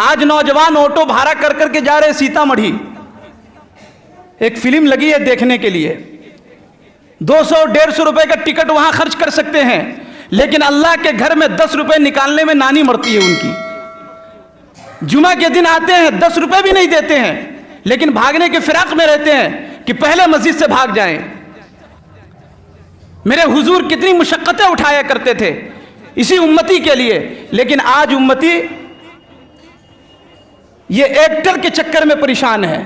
آج نوجوان آٹو بھاڑا کر کر کے جا رہے سیتا مڑھی، ایک فلم لگی ہے دیکھنے کے لیے، 200-150 روپے کا ٹکٹ وہاں خرچ کر سکتے ہیں، لیکن اللہ کے گھر میں 10 روپے نکالنے میں نانی مرتی ہے ان کی۔ جمعہ کے دن آتے ہیں 10 روپے بھی نہیں دیتے ہیں، لیکن بھاگنے کے فراق میں رہتے ہیں کہ پہلے مسجد سے بھاگ جائیں۔ میرے حضور کتنی مشقتیں اٹھایا کرتے تھے اسی امتی کے لیے، لیکن آج امتی یہ ایکٹر کے چکر میں پریشان ہے۔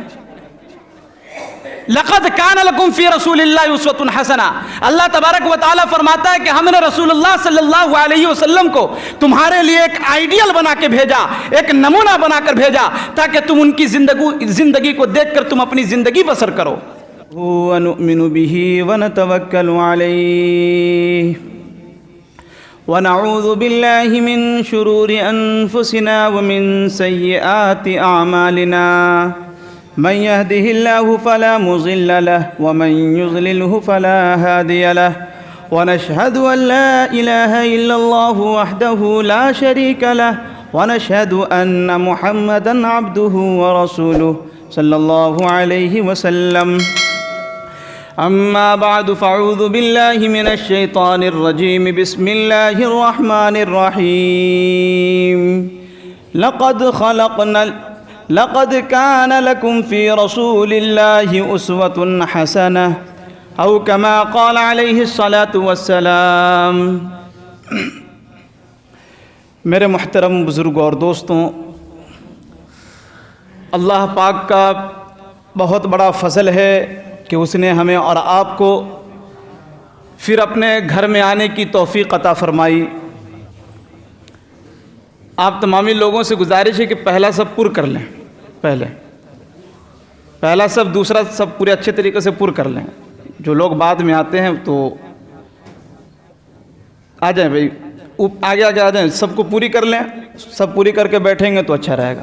لقد کان لکم فی رسول اللہ اسوۃ حسنہ، اللہ تبارک و تعالیٰ فرماتا ہے کہ ہم نے رسول اللہ صلی اللہ علیہ وسلم کو تمہارے لیے ایک آئیڈیل بنا کے بھیجا، ایک نمونہ بنا کر بھیجا، تاکہ تم ان کی زندگی کو دیکھ کر تم اپنی زندگی بسر کرو۔ وَنُؤْمِنُ بِهِ وَنَتَوَكَّلُ عَلَيْهِ وَنَعُوذُ بِاللَّهِ مِن شُرُورِ أَنفُسِنَا وَمِن سَيِّئَاتِ أَعْمَالِنَا من يهده الله فلا مضل له ومن يضلله فلا هادي له ونشهد أن لا إله إلا الله وحده لا شريك له ونشهد أن محمدا عبده ورسوله صلى الله عليه وسلم أما بعد فأعوذ بالله من الشيطان الرجيم بسم الله الرحمن الرحيم لقد كان لكم في رسول الله أسوة حسنة أو كما قال عليه الصلاة والسلام۔ میرے محترم بزرگوں اور دوستوں، اللہ پاک کا بہت بڑا فضل ہے کہ اس نے ہمیں اور آپ کو پھر اپنے گھر میں آنے کی توفیق عطا فرمائی۔ آپ تمامی لوگوں سے گزارش ہے کہ پہلا سب پر کر لیں، پہلا سب، دوسرا سب پورے اچھے طریقے سے پر کر لیں۔ جو لوگ بعد میں آتے ہیں تو آ جائیں بھائی، آگے آ جائیں، سب کو پوری کر لیں، سب پوری کر کے بیٹھیں گے تو اچھا رہے گا۔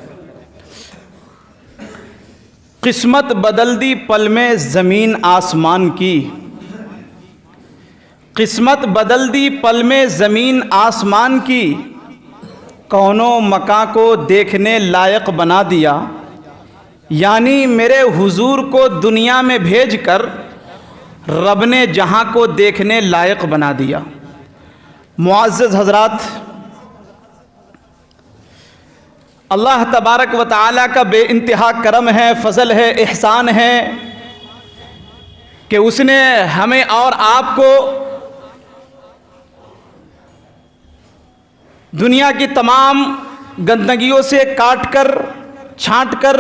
قسمت بدل دی پل میں زمین آسمان کی، قسمت بدل دی پل میں زمین آسمان کی، کون و مکاں کو دیکھنے لائق بنا دیا، یعنی میرے حضور کو دنیا میں بھیج کر رب نے جہاں کو دیکھنے لائق بنا دیا۔ معزز حضرات، اللہ تبارک و تعالیٰ کا بے انتہا کرم ہے، فضل ہے، احسان ہے کہ اس نے ہمیں اور آپ کو دنیا کی تمام گندگیوں سے کاٹ کر چھانٹ کر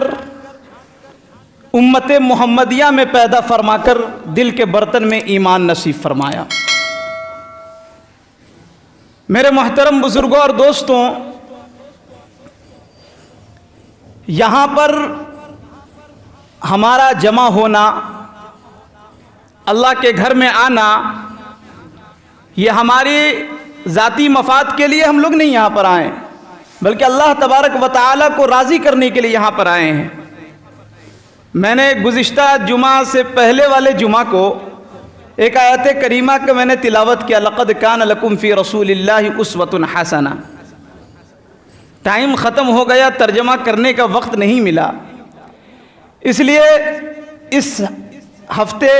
امت محمدیہ میں پیدا فرما کر دل کے برتن میں ایمان نصیب فرمایا۔ میرے محترم بزرگوں اور دوستوں، یہاں پر ہمارا جمع ہونا، اللہ کے گھر میں آنا، یہ ہماری ذاتی مفاد کے لیے ہم لوگ نہیں یہاں پر آئے، بلکہ اللہ تبارک و تعالیٰ کو راضی کرنے کے لیے یہاں پر آئے ہیں۔ میں نے گزشتہ جمعہ سے پہلے والے جمعہ کو ایک آیت کریمہ کا میں نے تلاوت کیا، لقد کان لکم فی رسول اللہ اسوۃ حسنہ۔ ٹائم ختم ہو گیا، ترجمہ کرنے کا وقت نہیں ملا، اس لیے اس ہفتے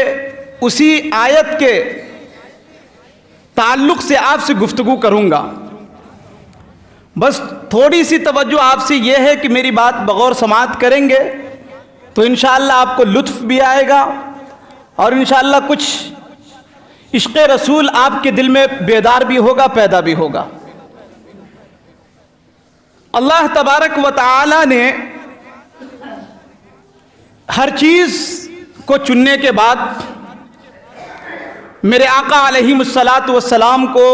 اسی آیت کے تعلق سے آپ سے گفتگو کروں گا۔ بس تھوڑی سی توجہ آپ سے یہ ہے کہ میری بات بغور سماعت کریں گے تو انشاءاللہ آپ کو لطف بھی آئے گا، اور انشاءاللہ کچھ عشق رسول آپ کے دل میں بیدار بھی ہوگا، پیدا بھی ہوگا۔ اللہ تبارک و تعالی نے ہر چیز کو چننے کے بعد میرے آقا علیہ الصلاۃ کو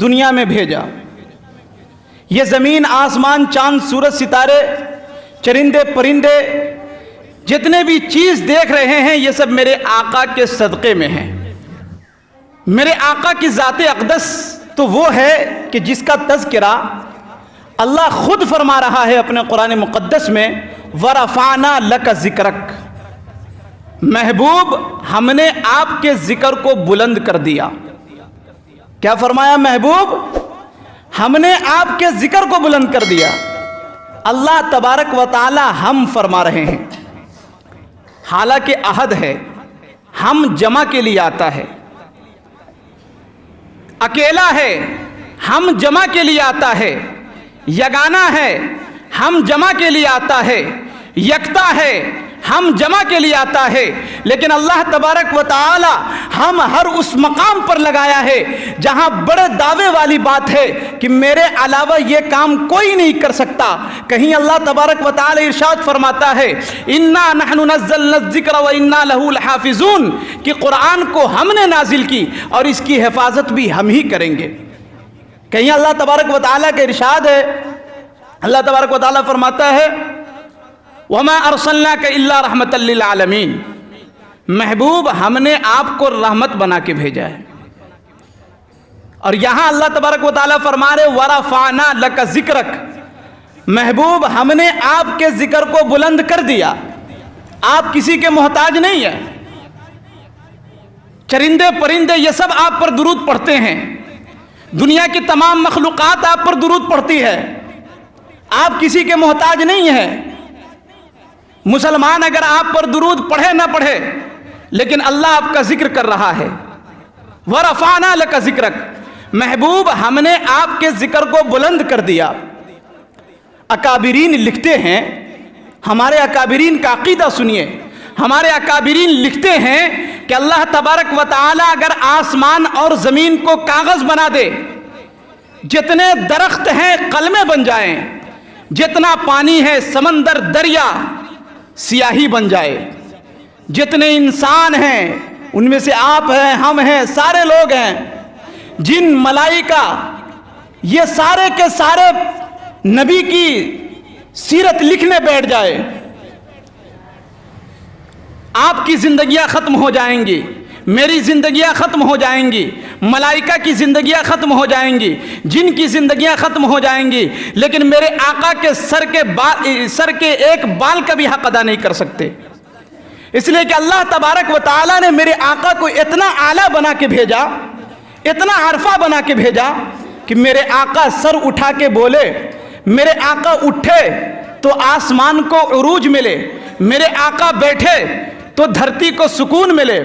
دنیا میں بھیجا۔ یہ زمین، آسمان، چاند، سورج، ستارے، چرندے، پرندے، جتنے بھی چیز دیکھ رہے ہیں یہ سب میرے آقا کے صدقے میں ہیں۔ میرے آقا کی ذات اقدس تو وہ ہے کہ جس کا تذکرہ اللہ خود فرما رہا ہے اپنے قرآن مقدس میں، وَرَفَعْنَا لَكَ ذِكْرَكَ، محبوب ہم نے آپ کے ذکر کو بلند کر دیا۔ کیا فرمایا؟ محبوب ہم نے آپ کے ذکر کو بلند کر دیا۔ اللہ تبارک و تعالی ہم فرما رہے ہیں، حالانکہ عہد ہے، ہم جمع کے لیے آتا ہے، اکیلا ہے، ہم جمع کے لیے آتا ہے، یگانہ ہے، ہم جمع کے لیے آتا ہے، یکتا ہے، ہم جمع کے لیے آتا ہے، لیکن اللہ تبارک و تعالی ہم ہر اس مقام پر لگایا ہے جہاں بڑے دعوے والی بات ہے کہ میرے علاوہ یہ کام کوئی نہیں کر سکتا۔ کہیں اللہ تبارک و تعالی ارشاد فرماتا ہے اِنَّا نَحْنُ نَزَّلْنَا الذِّكْرَ وَإِنَّا لَهُ لَحَافِظُونَ، کہ قرآن کو ہم نے نازل کی اور اس کی حفاظت بھی ہم ہی کریں گے۔ کہیں اللہ تبارک و تعالی کا ارشاد ہے، اللہ تبارک و تعالی فرماتا ہے وَمَا أَرْسَلْنَاكَ إِلَّا رَحْمَةً لِّلْعَالَمِينَ، محبوب ہم نے آپ کو رحمت بنا کے بھیجا ہے۔ اور یہاں اللہ تبارک و تعالیٰ فرما رہے وَرَفَعْنَا لَكَ ذِكْرَكَ، محبوب ہم نے آپ کے ذکر کو بلند کر دیا، آپ کسی کے محتاج نہیں ہیں۔ چرندے پرندے یہ سب آپ پر درود پڑھتے ہیں، دنیا کی تمام مخلوقات آپ پر درود پڑھتی ہے، آپ کسی کے محتاج نہیں ہیں۔ مسلمان اگر آپ پر درود پڑھے نہ پڑھے لیکن اللہ آپ کا ذکر کر رہا ہے۔ وَرَفَعْنَا لَكَ ذِكْرَكَ، محبوب ہم نے آپ کے ذکر کو بلند کر دیا۔ اکابرین لکھتے ہیں، ہمارے اکابرین کا عقیدہ سنیے، ہمارے اکابرین لکھتے ہیں کہ اللہ تبارک و تعالی اگر آسمان اور زمین کو کاغذ بنا دے، جتنے درخت ہیں قلمیں بن جائیں، جتنا پانی ہے سمندر دریا سیاہی بن جائے، جتنے انسان ہیں ان میں سے آپ ہیں، ہم ہیں، سارے لوگ ہیں، جن ملائکہ، یہ سارے کے سارے نبی کی سیرت لکھنے بیٹھ جائے، آپ کی زندگیاں ختم ہو جائیں گی، میری زندگیاں ختم ہو جائیں گی، ملائکہ کی زندگیاں ختم ہو جائیں گی، جن کی زندگیاں ختم ہو جائیں گی، لیکن میرے آقا کے سر کے ایک بال کا بھی حق ادا نہیں کر سکتے۔ اس لیے کہ اللہ تبارک و تعالیٰ نے میرے آقا کو اتنا اعلیٰ بنا کے بھیجا، اتنا عرفہ بنا کے بھیجا کہ میرے آقا سر اٹھا کے بولے، میرے آقا اٹھے تو آسمان کو عروج ملے، میرے آقا بیٹھے تو دھرتی کو سکون ملے،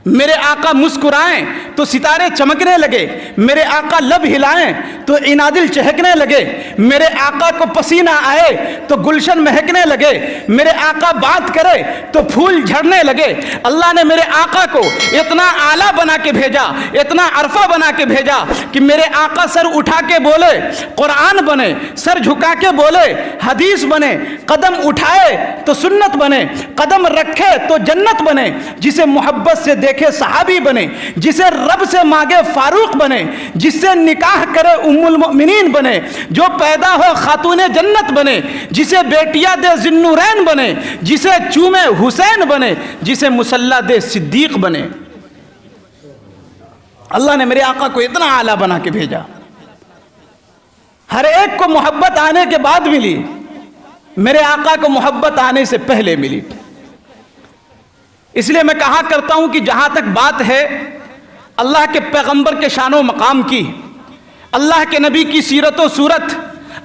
میرے آقا مسکرائیں تو ستارے چمکنے لگے، میرے آقا لب ہلائیں تو عنادل چہکنے لگے، میرے آقا کو پسینہ آئے تو گلشن مہکنے لگے، میرے آقا بات کرے تو پھول جھڑنے لگے۔ اللہ نے میرے آقا کو اتنا اعلیٰ بنا کے بھیجا، اتنا عرفہ بنا کے بھیجا کہ میرے آقا سر اٹھا کے بولے قرآن بنے، سر جھکا کے بولے حدیث بنے، قدم اٹھائے تو سنت بنے، قدم رکھے تو جنت بنے، جسے محبت سے دیکھے صحابی بنے، جسے رب سے مانگے فاروق بنے، جس سے نکاح کرے ام المؤمنین بنے، جو پیدا ہو خاتون جنت بنے، جسے بیٹیاں دے ذوالنورین بنے، جسے چومے حسین بنے، جسے مسلح دے صدیق بنے۔ اللہ نے میرے آقا کو اتنا اعلیٰ بنا کے بھیجا، ہر ایک کو محبت آنے کے بعد ملی، میرے آقا کو محبت آنے سے پہلے ملی۔ اس لیے میں کہا کرتا ہوں کہ جہاں تک بات ہے اللہ کے پیغمبر کے شان و مقام کی، اللہ کے نبی کی سیرت و صورت،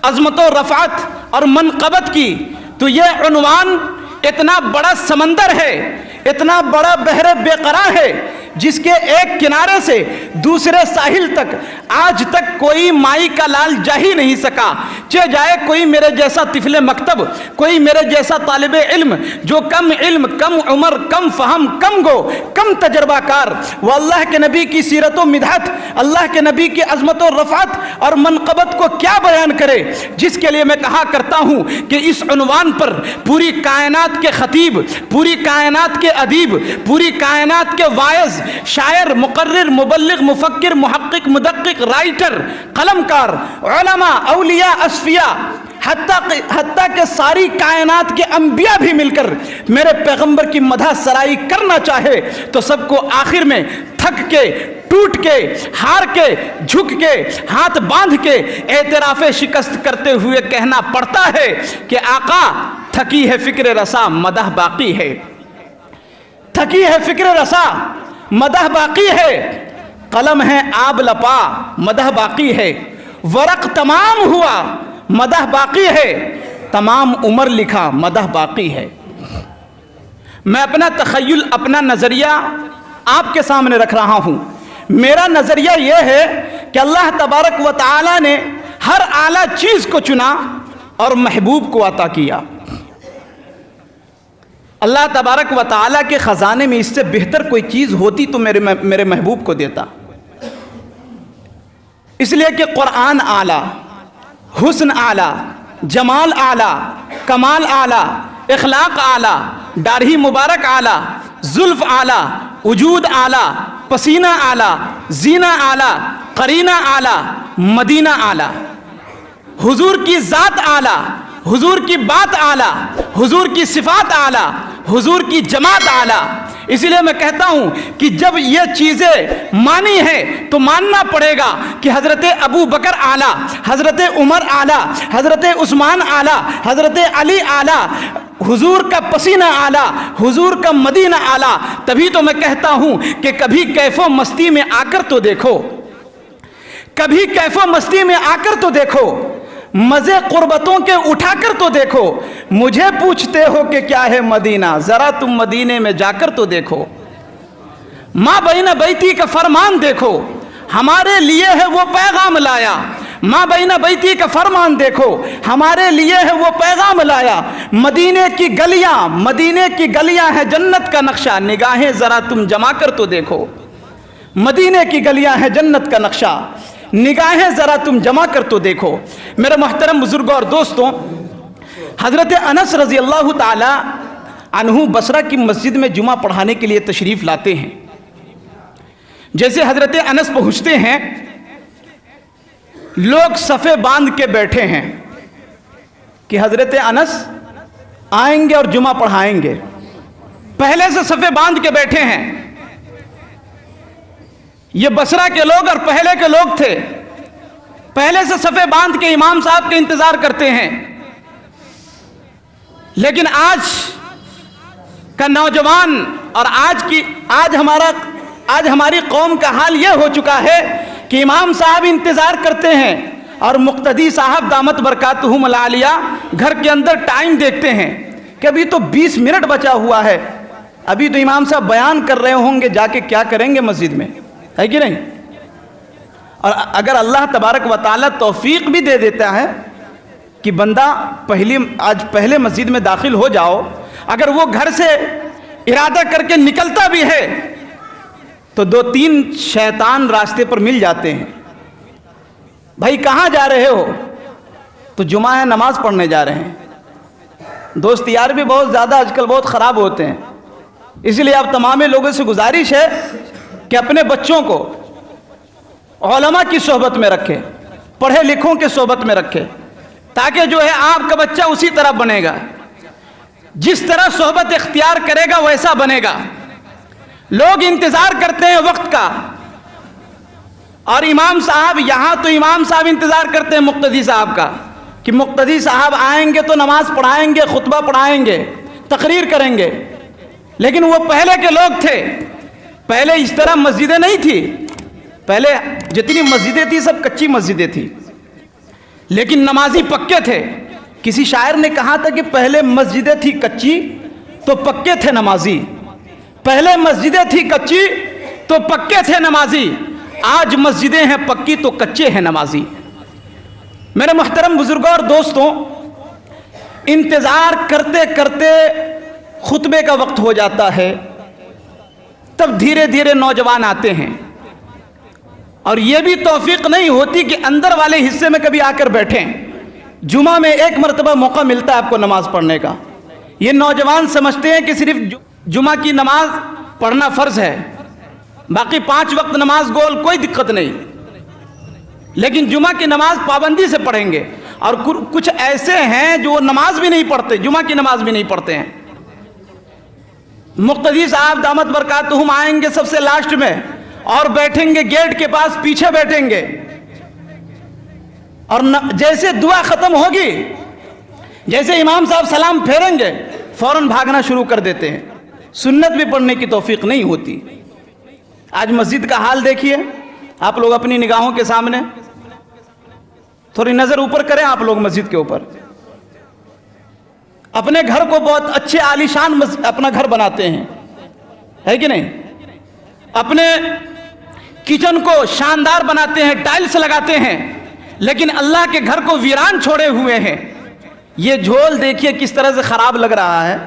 عظمت و رفعت اور منقبت کی، تو یہ عنوان اتنا بڑا سمندر ہے، اتنا بڑا بحر بے قرار ہے، جس کے ایک کنارے سے دوسرے ساحل تک آج تک کوئی مائی کا لال جا ہی نہیں سکا۔ چہ جائے کوئی میرے جیسا طفل مکتب، کوئی میرے جیسا طالب علم جو کم علم، کم عمر، کم فہم، کم گو، کم تجربہ کار، وہ اللہ کے نبی کی سیرت و مدحت، اللہ کے نبی کی عظمت و رفعت اور منقبت کو کیا بیان کرے، جس کے لیے میں کہا کرتا ہوں کہ اس عنوان پر پوری کائنات کے خطیب، پوری کائنات کے ادیب، پوری کائنات کے واعظ، شاعر، مقرر، مبلغ، مفکر، محقق، مدقق، رائٹر، قلمکار، علماء، اولیاء، اصفیاء، حتیٰ کہ ساری کائنات کے انبیاء بھی مل کر میرے پیغمبر کی مدح سرائی کرنا چاہے تو سب کو آخر میں تھک کے، ٹوٹ کے، ہار کے، جھک کے، ہاتھ باندھ کے اعتراف شکست کرتے ہوئے کہنا پڑتا ہے کہ آقا تھکی ہے فکر رسا مدح باقی ہے، تھکی ہے فکر رسا مدح باقی ہے، قلم ہے آب لپا مدح باقی ہے، ورق تمام ہوا مدح باقی ہے، تمام عمر لکھا مدح باقی ہے۔ میں اپنا تخیل، اپنا نظریہ آپ کے سامنے رکھ رہا ہوں۔ میرا نظریہ یہ ہے کہ اللہ تبارک و تعالی نے ہر اعلیٰ چیز کو چنا اور محبوب کو عطا کیا۔ اللہ تبارک و تعالی کے خزانے میں اس سے بہتر کوئی چیز ہوتی تو میرے محبوب کو دیتا، اس لیے کہ قرآن اعلیٰ، حسن اعلیٰ، جمال اعلیٰ، کمال اعلیٰ، اخلاق اعلیٰ، داڑھی مبارک اعلیٰ، زلف اعلیٰ، وجود اعلیٰ، پسینہ اعلیٰ، زینہ اعلیٰ، قرینہ اعلیٰ، مدینہ اعلیٰ، حضور کی ذات اعلیٰ، حضور کی بات اعلیٰ، حضور کی صفات اعلیٰ، حضور کی جماعت اعلیٰ۔ اسی لیے میں کہتا ہوں کہ جب یہ چیزیں مانی ہیں تو ماننا پڑے گا کہ حضرت ابو بکر اعلیٰ، حضرت عمر اعلیٰ، حضرت عثمان اعلیٰ، حضرت علی اعلیٰ، حضور کا پسینہ اعلیٰ، حضور کا مدینہ اعلیٰ۔ تبھی تو میں کہتا ہوں کہ کبھی کیف و مستی میں آ کر تو دیکھو، کبھی کیف و مستی میں آ کر تو دیکھو، مزے قربتوں کے اٹھا کر تو دیکھو، مجھے پوچھتے ہو کہ کیا ہے مدینہ، ذرا تم مدینے میں جا کر تو دیکھو، ماں بین بیتی کا فرمان دیکھو، ہمارے لیے ہے وہ پیغام لایا، ماں بین بیتی کا فرمان دیکھو، ہمارے لیے ہے وہ پیغام لایا، مدینے کی گلیاں ہیں جنت کا نقشہ، نگاہیں ذرا تم جما کر تو دیکھو، مدینے کی گلیاں ہیں جنت کا نقشہ، نگاہیں ذرا تم جما کر تو دیکھو۔ میرے محترم بزرگوں اور دوستوں، حضرت انس رضی اللہ تعالی عنہ بصرہ کی مسجد میں جمعہ پڑھانے کے لیے تشریف لاتے ہیں۔ جیسے حضرت انس پہنچتے ہیں، لوگ صفے باندھ کے بیٹھے ہیں کہ حضرت انس آئیں گے اور جمعہ پڑھائیں گے، پہلے سے صفے باندھ کے بیٹھے ہیں۔ یہ بصرہ کے لوگ اور پہلے کے لوگ تھے، پہلے سے صفے باندھ کے امام صاحب کے انتظار کرتے ہیں۔ لیکن آج کا نوجوان اور آج ہماری قوم کا حال یہ ہو چکا ہے کہ امام صاحب انتظار کرتے ہیں اور مقتدی صاحب دامت برکاتہم العالیہ گھر کے اندر ٹائم دیکھتے ہیں کہ ابھی تو 20 منٹ بچا ہوا ہے، ابھی تو امام صاحب بیان کر رہے ہوں گے، جا کے کیا کریں گے مسجد میں، ہے کہ نہیں؟ اور اگر اللہ تبارک و تعالی توفیق بھی دے دیتا ہے کہ بندہ پہلے مسجد میں داخل ہو جاؤ، اگر وہ گھر سے ارادہ کر کے نکلتا بھی ہے تو 2-3 شیطان راستے پر مل جاتے ہیں، بھائی کہاں جا رہے ہو؟ تو جمعہ ہے، نماز پڑھنے جا رہے ہیں۔ دوست یار بھی بہت زیادہ آج کل بہت خراب ہوتے ہیں، اس لیے آپ تمام لوگوں سے گزارش ہے کہ اپنے بچوں کو علماء کی صحبت میں رکھے، پڑھے لکھوں کے صحبت میں رکھے، تاکہ جو ہے آپ کا بچہ اسی طرح بنے گا، جس طرح صحبت اختیار کرے گا ویسا بنے گا۔ لوگ انتظار کرتے ہیں وقت کا، اور امام صاحب یہاں تو امام صاحب انتظار کرتے ہیں مقتدی صاحب کا کہ مقتدی صاحب آئیں گے تو نماز پڑھائیں گے، خطبہ پڑھائیں گے، تقریر کریں گے۔ لیکن وہ پہلے کے لوگ تھے، پہلے اس طرح مسجدیں نہیں تھی، پہلے جتنی مسجدیں تھی سب کچی مسجدیں تھی، لیکن نمازی پکے تھے۔ کسی شاعر نے کہا تھا کہ پہلے مسجدیں تھی کچی تو پکے تھے نمازی، پہلے مسجدیں تھی کچی تو پکے تھے نمازی، آج مسجدیں ہیں پکی تو کچے ہیں نمازی۔ میرے محترم بزرگوں اور دوستوں، انتظار کرتے کرتے خطبے کا وقت ہو جاتا ہے، تب دھیرے دھیرے نوجوان آتے ہیں، اور یہ بھی توفیق نہیں ہوتی کہ اندر والے حصے میں کبھی آ کر بیٹھیں۔ جمعہ میں ایک مرتبہ موقع ملتا ہے آپ کو نماز پڑھنے کا، یہ نوجوان سمجھتے ہیں کہ صرف جمعہ کی نماز پڑھنا فرض ہے، باقی 5 وقت نماز گول کوئی دقت نہیں، لیکن جمعہ کی نماز پابندی سے پڑھیں گے۔ اور کچھ ایسے ہیں جو نماز بھی نہیں پڑھتے، جمعہ کی نماز بھی نہیں پڑھتے ہیں۔ مقتدی صاحب دامت برکاتہم آئیں گے سب سے لاسٹ میں اور بیٹھیں گے گیٹ کے پاس، پیچھے بیٹھیں گے، اور جیسے دعا ختم ہوگی، جیسے امام صاحب سلام پھیریں گے، فوراً بھاگنا شروع کر دیتے ہیں۔ سنت بھی پڑھنے کی توفیق نہیں ہوتی۔ آج مسجد کا حال دیکھیے آپ لوگ اپنی نگاہوں کے سامنے، تھوڑی نظر اوپر کریں آپ لوگ مسجد کے اوپر. اپنے گھر کو بہت اچھے عالیشان اپنا گھر بناتے ہیں، ہے کہ نہیں؟ اپنے کچن کو شاندار بناتے ہیں، ٹائلز لگاتے ہیں، لیکن اللہ کے گھر کو ویران چھوڑے ہوئے ہیں. یہ جھول دیکھیے کس طرح سے خراب لگ رہا ہے،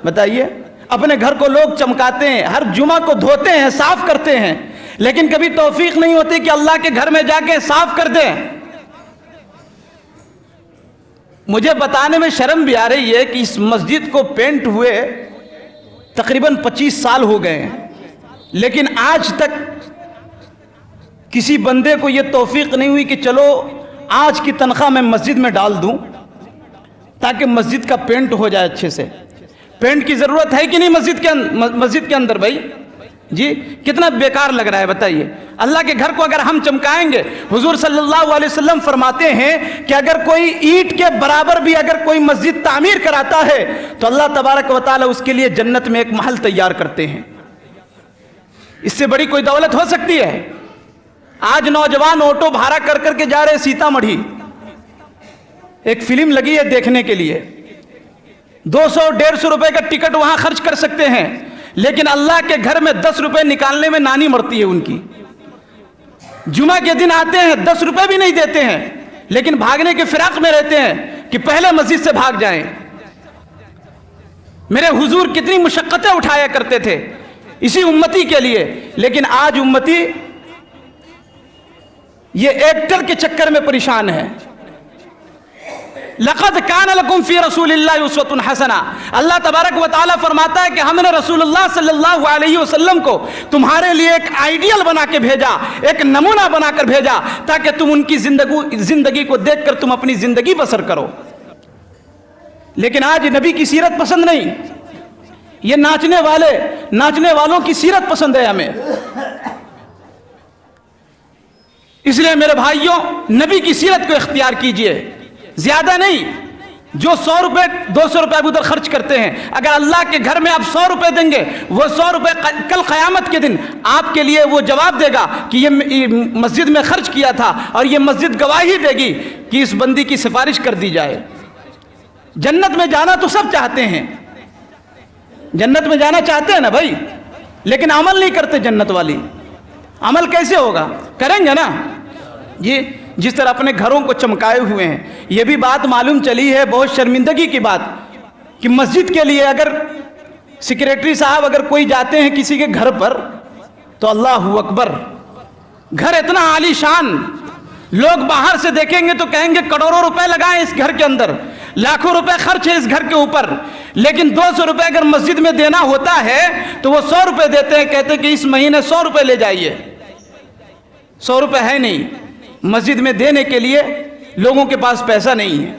بتائیے. اپنے گھر کو لوگ چمکاتے ہیں، ہر جمعہ کو دھوتے ہیں، صاف کرتے ہیں، لیکن کبھی توفیق نہیں ہوتی کہ اللہ کے گھر میں جا کے صاف کر دیں. مجھے بتانے میں شرم بھی آ رہی ہے کہ اس مسجد کو پینٹ ہوئے تقریباً 25 سال ہو گئے ہیں، لیکن آج تک کسی بندے کو یہ توفیق نہیں ہوئی کہ چلو آج کی تنخواہ میں مسجد میں ڈال دوں تاکہ مسجد کا پینٹ ہو جائے اچھے سے. پینٹ کی ضرورت ہے کہ نہیں مسجد کے اندر بھائی؟ جی کتنا بیکار لگ رہا ہے بتائیے. اللہ کے گھر کو اگر ہم چمکائیں گے، حضور صلی اللہ علیہ وسلم فرماتے ہیں کہ اگر کوئی اینٹ کے برابر بھی اگر کوئی مسجد تعمیر کراتا ہے تو اللہ تبارک و تعالی اس کے لیے جنت میں ایک محل تیار کرتے ہیں. اس سے بڑی کوئی دولت ہو سکتی ہے؟ آج نوجوان آٹو بھاڑا کر کر کے جا رہے سیتا مڑھی، ایک فلم لگی ہے دیکھنے کے لیے، 200-150 روپے کا ٹکٹ وہاں خرچ کر سکتے ہیں، لیکن اللہ کے گھر میں 10 روپے نکالنے میں نانی مرتی ہے ان کی. جمعہ کے دن آتے ہیں 10 روپے بھی نہیں دیتے ہیں، لیکن بھاگنے کے فراق میں رہتے ہیں کہ پہلے مسجد سے بھاگ جائیں. میرے حضور کتنی مشقتیں اٹھایا کرتے تھے اسی امتی کے لیے، لیکن آج امتی یہ ایکٹر کے چکر میں پریشان ہے. لَقَدْ كَانَ لَكُمْ فِي رَسُولِ اللَّهِ أُسْوَةٌ حَسَنَةٌ. اللہ تبارک و تعالیٰ فرماتا ہے کہ ہم نے رسول اللہ صلی اللہ علیہ وسلم کو تمہارے لیے ایک آئیڈیل بنا کے بھیجا، ایک نمونہ بنا کر بھیجا تاکہ تم ان کی زندگی کو دیکھ کر تم اپنی زندگی بسر کرو. لیکن آج نبی کی سیرت پسند نہیں، یہ ناچنے والوں کی سیرت پسند ہے ہمیں. اس لیے میرے بھائیوں نبی کی سیرت کو اختیار کیجئے، زیادہ نہیں. جو 100 روپے 200 روپے ادھر خرچ کرتے ہیں، اگر اللہ کے گھر میں آپ 100 روپے دیں گے، وہ 100 روپے کل قیامت کے دن آپ کے لیے وہ جواب دے گا کہ یہ مسجد میں خرچ کیا تھا، اور یہ مسجد گواہی دے گی کہ اس بندی کی سفارش کر دی جائے. جنت میں جانا تو سب چاہتے ہیں، جنت میں جانا چاہتے ہیں نا بھائی، لیکن عمل نہیں کرتے. جنت والی عمل کیسے ہوگا؟ کریں گے نا جی. جس طرح اپنے گھروں کو چمکائے ہوئے ہیں. یہ بھی بات معلوم چلی ہے، بہت شرمندگی کی بات، کہ مسجد کے لیے اگر سیکریٹری صاحب اگر کوئی جاتے ہیں کسی کے گھر پر تو اللہ اکبر، گھر اتنا عالی شان، لوگ باہر سے دیکھیں گے تو کہیں گے کروڑوں روپے لگائیں اس گھر کے اندر، لاکھوں روپے خرچ ہے اس گھر کے اوپر. لیکن 200 روپے اگر مسجد میں دینا ہوتا ہے تو وہ 100 روپے دیتے ہیں، کہتے ہیں کہ اس مہینے 100 روپے لے جائیے. 100 روپے ہے نہیں مسجد میں دینے کے لیے، لوگوں کے پاس پیسہ نہیں ہے.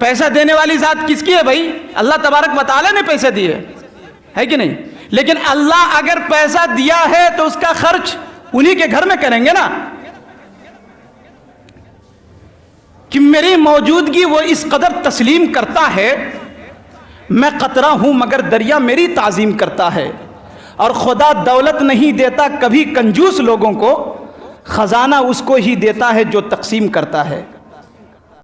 پیسہ دینے والی ذات کس کی ہے بھائی؟ اللہ تبارک و تعالیٰ نے پیسے دیے، ہے کہ نہیں؟ لیکن اللہ اگر پیسہ دیا ہے تو اس کا خرچ انہی کے گھر میں کریں گے نا، کہ میری موجودگی وہ اس قدر تسلیم کرتا ہے. میں قطرہ ہوں مگر دریا میری تعظیم کرتا ہے. اور خدا دولت نہیں دیتا کبھی کنجوس لوگوں کو، خزانہ اس کو ہی دیتا ہے جو تقسیم کرتا ہے.